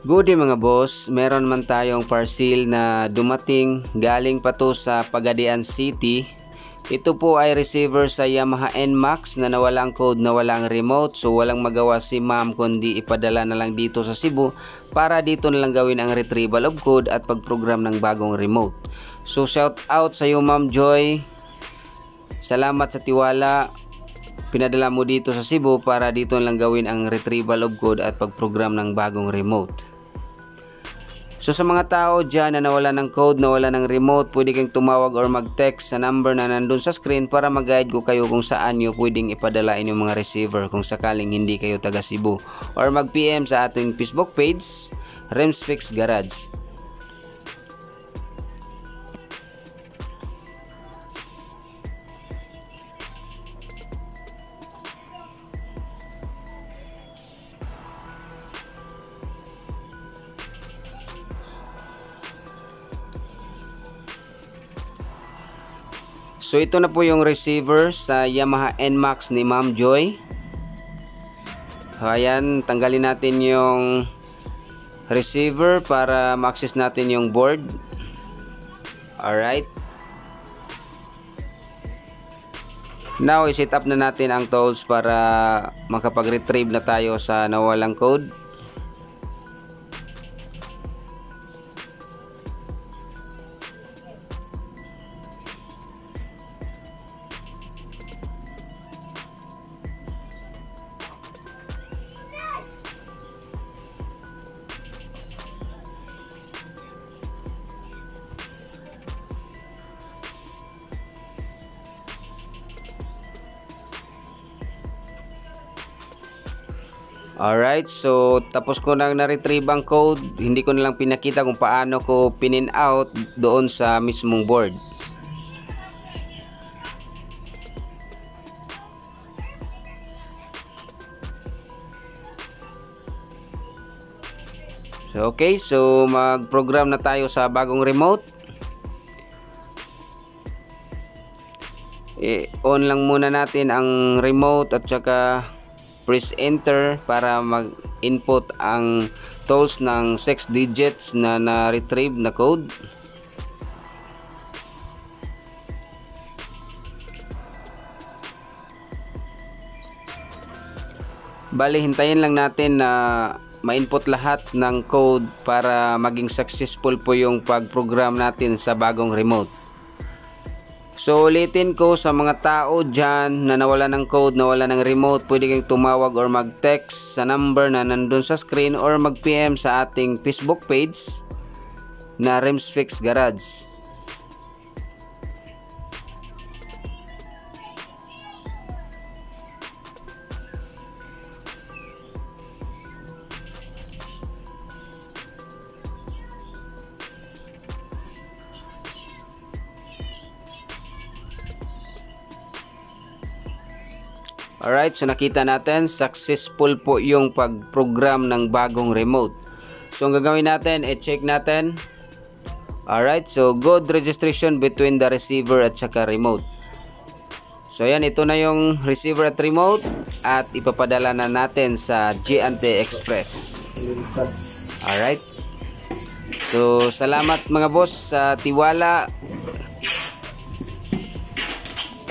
Good day mga boss, meron man tayong parcel na dumating galing pa to sa Pagadian City. Ito po ay receiver sa Yamaha NMAX na nawalang code, nawalang remote. So walang magawa si ma'am kundi ipadala na lang dito sa Cebu para dito na lang gawin ang retrieval of code at pagprogram ng bagong remote. So shout out sa iyo Ma'am Joy. Salamat sa tiwala. Pinadala mo dito sa Cebu para dito na lang gawin ang retrieval of code at pagprogram ng bagong remote. So sa mga tao dyan na nawala ng code, nawala ng remote, pwede kayong tumawag or mag-text sa number na nandun sa screen para mag-guide ko kayo kung saan nyo pwedeng ipadala inyong mga receiver kung sakaling hindi kayo taga Cebu. Or mag-PM sa ating Facebook page, Remsfix Garage. So ito na po yung receiver sa Yamaha NMAX ni Ma'am Joy. Ayan, tanggalin natin yung receiver para ma-access natin yung board. Alright. Now, i-set up na natin ang tools para makapag-retrieve na tayo sa nawalang code. Alright, so tapos ko nang na-retrieve ang code. Hindi ko na lang pinakita kung paano ko pinin out doon sa mismong board. So okay, so mag-program na tayo sa bagong remote. On lang muna natin ang remote at saka press enter para mag-input ang tools ng 6 digits na na-retrieve na code. Bali, hintayin lang natin na ma-input lahat ng code para maging successful po yung pag-program natin sa bagong remote. So ulitin ko sa mga tao dyan na nawala ng code, nawala ng remote, pwede kayong tumawag or mag-text sa number na nandun sa screen or mag-PM sa ating Facebook page na Remsfix Garage. Alright, so nakita natin, successful po yung pag-program ng bagong remote. So ang gagawin natin, i-check natin. Alright, so good registration between the receiver at saka remote. So yan, ito na yung receiver at remote at ipapadala na natin sa G&T Express. Alright. So salamat mga boss sa tiwala.